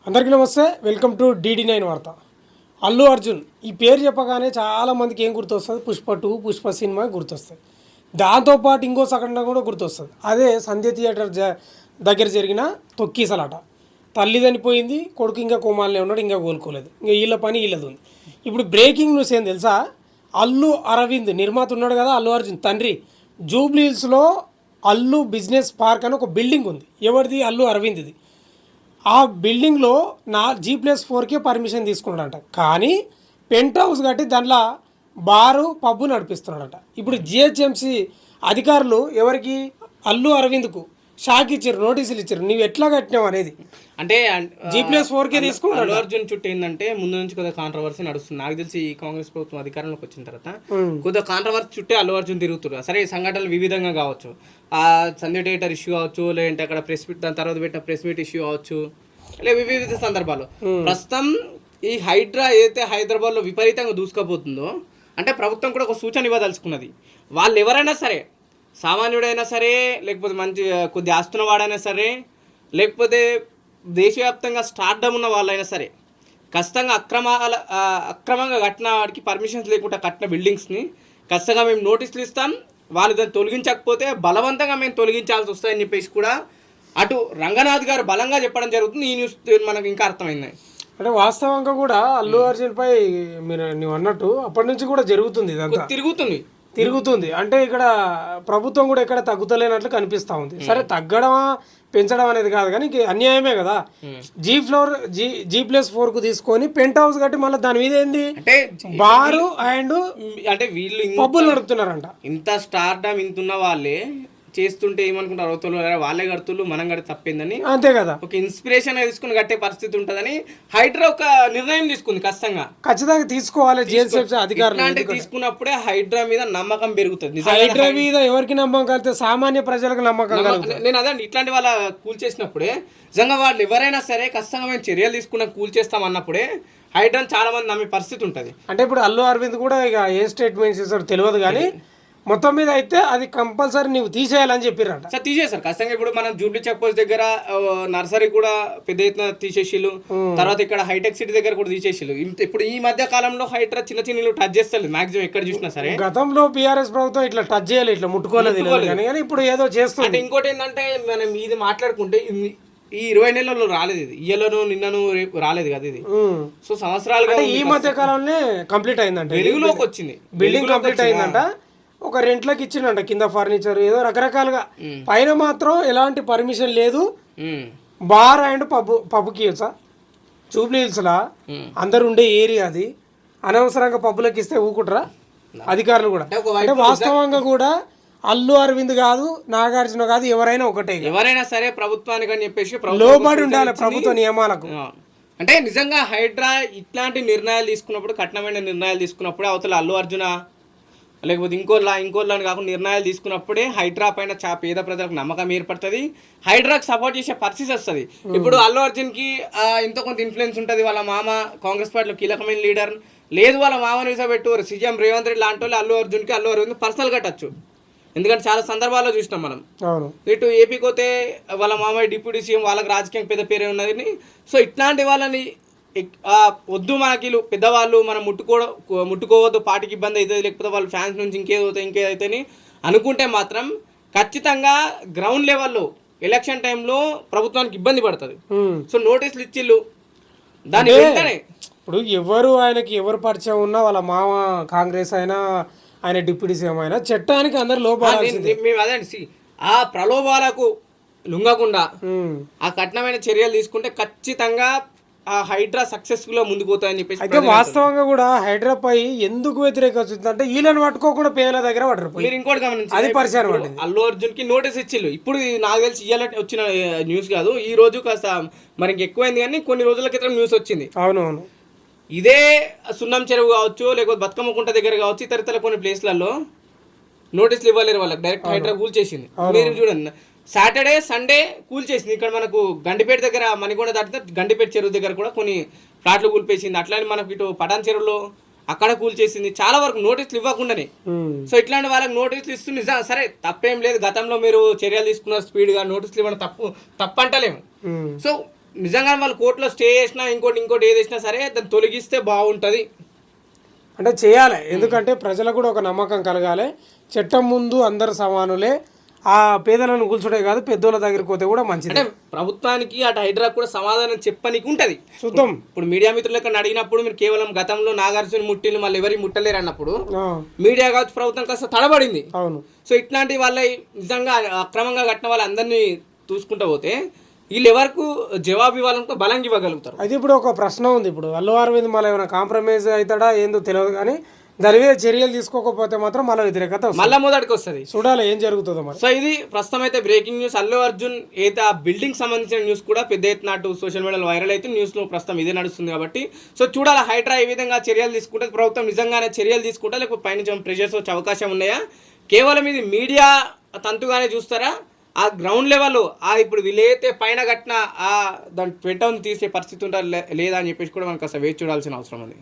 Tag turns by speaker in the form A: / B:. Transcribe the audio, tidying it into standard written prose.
A: అందరికీ నమస్తే, welcome to DD9 వార్త. అల్లు అర్జున్ ఈ పేరు చెప్పగానే చాలామందికి ఏం గుర్తొస్తుంది? పుష్ప 2, పుష్ప సినిమా గుర్తొస్తుంది. దాంతోపాటు ఇంకో సంఘటన కూడా గుర్తొస్తుంది. అదే సంధ్య థియేటర్ దగ్గర జరిగిన తొక్కీసలాట. తల్లి చనిపోయింది, కొడుకు ఇంకా కోమాలనే ఉన్నాడు, ఇంకా కోలుకోలేదు. ఇంకా వీళ్ళ పని వీళ్ళది ఉంది. ఇప్పుడు బ్రేకింగ్ న్యూస్ ఏం తెలుసా? అల్లు అరవింద్ నిర్మాత ఉన్నాడు కదా, అల్లు అర్జున్ తండ్రి, జూబ్లీ హిల్స్లో అల్లు బిజినెస్ పార్క్ అని ఒక బిల్డింగ్ ఉంది. ఎవరిది? అల్లు అరవింద్ది. ఆ బిల్డింగ్లో G+4కే పర్మిషన్ తీసుకున్నాడంట. కానీ పెంట్ హౌస్ కట్టి దాంట్లో బారు పబ్బు నడిపిస్తున్నాడంట. ఇప్పుడు GHMC అధికారులు ఎవరికి? అల్లు అరవింద్కు షాక్ ఇచ్చారు, నోటీసులు ఇచ్చారు. నువ్వు ఎట్లా కట్టినావు అనేది.
B: అంటే
A: G+4కే తీసుకున్నాడు.
B: అల్లు అర్జున్ చుట్టూ ఏంటంటే ముందు నుంచి కొద్దిగా కాంట్రవర్సీ నడుస్తుంది. నాకు తెలిసి ఈ కాంగ్రెస్ ప్రభుత్వం అధికారంలోకి వచ్చిన తర్వాత కొద్దిగా కాంట్రవర్సీ చుట్టే అల్లు అర్జున్ తిరుగుతున్నారు. సరే, సంఘటనలు వివిధంగా కావచ్చు, ఆ సంధ్య థియేటర్ ఇష్యూ కావచ్చు, లేదంటే అక్కడ ప్రెస్ మీట్, దాని తర్వాత పెట్టిన ప్రెస్ మీట్ ఇష్యూ కావచ్చు, లేదా వివిధ సందర్భాలు. ప్రస్తుతం ఈ హైడ్రా ఏదైతే హైదరాబాద్లో విపరీతంగా దూసుకుపోతుందో, అంటే ప్రభుత్వం కూడా ఒక సూచన ఇవ్వదలుచుకున్నది. వాళ్ళు ఎవరైనా సరే, సామాన్యుడైనా సరే, లేకపోతే మంచి కొద్ది ఆస్తున్న వాడైనా సరే, లేకపోతే దేశవ్యాప్తంగా స్టార్డమ్ ఉన్న వాళ్ళైనా సరే, ఖచ్చితంగా అక్రమంగా కట్టిన వాడికి పర్మిషన్స్ లేకుండా కట్టిన బిల్డింగ్స్ని ఖచ్చితంగా మేము నోటీసులు ఇస్తాం. వాళ్ళు దాన్ని తొలగించకపోతే బలవంతంగా మేము తొలగించాల్సి వస్తాయని చెప్పేసి కూడా అటు రంగనాథ్ గారు బలంగా చెప్పడం జరుగుతుంది. ఈ న్యూస్ మనకు ఇంకా అర్థమైంది.
A: అంటే వాస్తవంగా కూడా అల్లు అర్జున్ పై నువ్వు అన్నట్టు అప్పటి నుంచి కూడా జరుగుతుంది, ఇదంతా తిరుగుతుంది. అంటే ఇక్కడ ప్రభుత్వం కూడా ఎక్కడ తగ్గుతలేనట్లు కనిపిస్తూ ఉంది. సరే, తగ్గడమా పెంచడం అనేది కాదు, కానీ అన్యాయమే కదా. G+4కు తీసుకొని పెంట్ హౌస్ కట్టి మళ్ళీ దాని మీద ఏంది
B: అంటే
A: బారు అండ్
B: అంటే వీళ్ళు
A: పబ్బులు నడుపుతున్నారంట.
B: ఇంత స్టార్డమ్ ఇంతున్న వాళ్ళే చేస్తుంటే ఏమనుకుంటారు? అవతల వాళ్ళే కడుతులు, మనం కడితే తప్పిందని,
A: అంతే కదా.
B: ఒక ఇన్స్పిరేషన్ తీసుకుని కట్టే పరిస్థితి ఉంటుందని హైడ్రా ఒక నిర్ణయం తీసుకుంది. ఖచ్చితంగా
A: తీసుకోవాలి. అధికారులు
B: తీసుకున్నప్పుడే హైడ్రా మీద నమ్మకం పెరుగుతుంది.
A: హైడ్రా మీద ఎవరికి నమ్మకం కలిగితే సామాన్య ప్రజలకు నమ్మకం.
B: నేను అదే ఇట్లాంటి వాళ్ళ కూల్చేసినప్పుడే నిజంగా వాళ్ళు ఎవరైనా సరే ఖచ్చితంగా మేము చర్యలు తీసుకున్న కూల్చేస్తాం అన్నప్పుడే హైడ్రాని చాలా మంది నమ్మే పరిస్థితి ఉంటుంది.
A: అంటే ఇప్పుడు అల్లు అరవింద్ కూడా ఇక ఏ స్టేట్మెంట్స్ ఇస్తారో తెలియదు, కానీ మొత్తం మీద అయితే అది కంపల్సరీ నువ్వు తీసేయాలని చెప్పారంట.
B: సార్, తీసేశారు ఖచ్చితంగా. ఇప్పుడు మనం జూబ్లీ చెక్ పోస్ట్ దగ్గర నర్సరీ కూడా పెద్ద ఎత్తున తీసేసిళ్ళు, తర్వాత ఇక్కడ హైటెక్ సిటీ దగ్గర కూడా తీసేసిళ్ళు. ఇప్పుడు ఈ మధ్య కాలంలో హైడ్రా చిన్న చిన్న టచ్ చేస్తారు మాక్సిమం ఎక్కడ చూసినా సరే.
A: గతంలో బీఆర్ఎస్ ప్రభుత్వం ఇట్లా టచ్ చేయాలి, ఇట్లా ముట్టుకోలేదు, కానీ ఇప్పుడు ఏదో చేస్తుంది.
B: అంటే ఇంకోటి ఏంటంటే మనం ఇది మాట్లాడుకుంటే ఈ 20 నెలల్లో రాలేదు, ఇది ఇయ్యలను నిన్నను రాలేదు కదా ఇది. సో సంవత్సరాలుగా
A: ఈ మధ్య కాలంలో కంప్లీట్ అయిందంట,
B: వెలుగులోకి వచ్చింది,
A: బిల్డింగ్ కంప్లీట్ అయిందంట. ఒక రెంట్లోకి ఇచ్చిండంట, కింద ఫర్నిచర్ ఏదో రకరకాలుగా. పైన మాత్రం ఎలాంటి పర్మిషన్ లేదు. బార్ అండ్ పబ్కి జూబ్లీ హిల్స్లా అందరు ఉండే ఏరియా అది. అనవసరంగా పబ్బులకి ఇస్తే ఊకుంటారా అధికారులు కూడా? అంటే వాస్తవంగా కూడా అల్లు అరవింద్ కాదు, నాగార్జున కాదు, ఎవరైనా
B: సరే ప్రభుత్వానికి అని చెప్పేసి
A: లోబడి ఉండాలి ప్రభుత్వ నియమాలకు.
B: అంటే నిజంగా హైడ్రా ఇట్లాంటి నిర్ణయాలు తీసుకున్నప్పుడు, కఠినమైన నిర్ణయాలు తీసుకున్నప్పుడే అవతల అల్లు అర్జున లేకపోతే ఇంకోళ్ళని కాకుండా నిర్ణయాలు తీసుకున్నప్పుడే హైడ్రా పైన పేద ప్రజలకు నమ్మకం ఏర్పడుతుంది, హైడ్రాకి సపోర్ట్ చేసే పరిస్థితి వస్తుంది. ఇప్పుడు అల్లు అర్జున్కి ఎంతో కొంత ఇన్ఫ్లుయెన్స్ ఉంటుంది. వాళ్ళ మామ కాంగ్రెస్ పార్టీలో కీలకమైన లీడర్, లేదు వాళ్ళ మామని నిలబెట్టు సీఎం రేవంత్ రెడ్డి లాంటి వాళ్ళు అల్లు అరవింద్ పర్సనల్ కట్టచ్చు. ఎందుకంటే చాలా సందర్భాల్లో చూసినాం మనం. ఇటు ఏపీకి పోతే వాళ్ళ మామయ్య డిప్యూటీ సీఎం, వాళ్ళకి రాజకీయం పెద్ద పేరే ఉన్నది. సో ఇట్లాంటి వాళ్ళని వద్దు, మనకి పెద్దవాళ్ళు మనం ముట్టుకోవద్దు, పార్టీకి ఇబ్బంది అవుతుంది, లేకపోతే వాళ్ళ ఫ్యాన్స్ నుంచి ఇంకేదైతే అనుకుంటే మాత్రం ఖచ్చితంగా గ్రౌండ్ లెవెల్లో ఎలక్షన్ టైంలో ప్రభుత్వానికి ఇబ్బంది పడుతుంది. సో నోటీసులు ఇచ్చిళ్ళు దాని వెంటనే.
A: ఇప్పుడు ఆయనకి ఎవరు పరిచయం ఉన్నా, వాళ్ళ మామ కాంగ్రెస్ అయినా, ఆయన డిప్యూటీ సీఎం అయినా, చట్టానికి అందరు లోపాలి.
B: మేము అదే ఆ ప్రలోభాలకు లొంగకుండా ఆ కఠినమైన చర్యలు తీసుకుంటే ఖచ్చితంగా ఆ హైడ్రా సక్సెస్ఫుల్ గా ముందుకు పోతాయని చెప్పేసి.
A: అయితే వాస్తవంగా కూడా హైడ్రా పై ఎందుకు వ్యతిరేకత వచ్చిందంటే వీళ్ళని పట్టుకోకుండా పేదల దగ్గర పడరు.
B: మీరు ఇంకోటి గమనించి,
A: అది పరిచయం
B: అల్లు అర్జున్ కి నోటీస్ ఇచ్చిళ్ళు. ఇప్పుడు నాకు తెలిసి ఇయ్యాల వచ్చిన న్యూస్ కాదు, ఈ రోజు కాస్త మనకి ఎక్కువైంది, కానీ కొన్ని రోజుల క్రితం న్యూస్ వచ్చింది.
A: అవునవును,
B: ఇదే సున్నం చెరువు కావచ్చు, లేకపోతే బతుకమ్మ కుంట దగ్గర కావచ్చు, ఇతర కొన్ని ప్లేస్లలో నోటీసులు ఇవ్వలేరు వాళ్ళకి, డైరెక్ట్ హైడ్రా కూల్ చేసింది. మీరు చూడండి, సాటర్డే సండే కూల్ చేసింది. ఇక్కడ మనకు గండిపేట దగ్గర మణికొండ దాటితే గండిపేట చెరువు దగ్గర కూడా కొన్ని ఫ్లాట్లు కూల్పేసింది. అట్లానే మనకు ఇటు పటాన్ చెరువులో అక్కడ కూల్ చేసింది. చాలా వరకు నోటీసులు ఇవ్వకుండానే. సో ఇట్లాంటి వాళ్ళకి నోటీసులు ఇస్తుంది. నిజం సరే, తప్పేం లేదు, గతంలో మీరు చర్యలు తీసుకున్నారు స్పీడ్గా, నోటీసులు ఇవ్వడం తప్పు అంటలేము. సో నిజంగా వాళ్ళు కోర్టులో స్టే చేసినా ఇంకోటి ఏది చేసినా సరే దాన్ని తొలగిస్తే బాగుంటుంది.
A: అంటే చేయాలి, ఎందుకంటే ప్రజలకు కూడా ఒక నమ్మకం కలగాలి. చట్టం ముందు అందరు సమానులే. ఆ పేదలను కూల్చుడే కాదు, పెద్దోళ్ళ దగ్గరికి పోతే కూడా మంచిది.
B: అంటే ప్రభుత్వానికి అటు హైడ్రా కూడా సమాధానం చెప్పనీకి ఉంటుంది.
A: చూద్దాం.
B: ఇప్పుడు మీడియా మిత్రులకు అడిగినప్పుడు మీరు కేవలం గతంలో నాగార్జున ముట్టిలు మళ్ళీ ఎవరికి ముట్టలేరు అన్నప్పుడు
A: ఆ,
B: మీడియా కావచ్చు ప్రభుత్వం కాస్త తడబడింది.
A: అవును.
B: సో ఇట్లాంటి వాళ్ళ నిజంగా అక్రమంగా కట్టిన వాళ్ళందరినీ చూసుకుంటూ పోతే వీళ్ళు ఎవరికి జవాబు ఇవ్వాలనుకో బలంగా ఇవ్వగలుగుతారు.
A: అయితే ఇప్పుడు ఒక ప్రశ్న ఉంది. ఇప్పుడు అల్లు అరవింద్ మళ్ళీ ఏమైనా కాంప్రమైజ్ అవుతాడా ఏందో తెలియదు, కానీ దాని మీద చర్యలు తీసుకోకపోతే మాత్రం మళ్ళీ వ్యతిరేకత వస్తుంది.
B: మళ్ళా మొదటికి వస్తుంది.
A: చూడాలి ఏం జరుగుతుందో మరి.
B: సో ఇది ప్రస్తుతం అయితే బ్రేకింగ్ న్యూస్. అల్లు అర్జున్ అయితే ఆ బిల్డింగ్ సంబంధించిన న్యూస్ కూడా పెద్ద ఎత్తున అటు సోషల్ మీడియాలో వైరల్ అయితే న్యూస్లో ప్రస్తుతం ఇదే నడుస్తుంది కాబట్టి సో చూడాలి హైడ్రా ఏ విధంగా చర్యలు తీసుకుంటే, ప్రభుత్వం నిజంగానే చర్యలు తీసుకుంటా లేకపోతే పైనుంచి ప్రెషర్స్ వచ్చే అవకాశం ఉన్నాయా, కేవలం ఇది మీడియా తంతుగానే చూస్తారా, ఆ గ్రౌండ్ లెవెల్ ఇప్పుడు వీళ్ళైతే పైన కట్టిన దాని పెంటను తీసే పరిస్థితి ఉంటారు లేదా అని చెప్పేసి కూడా మనకు అసలు వేచి చూడాల్సిన అవసరం ఉంది.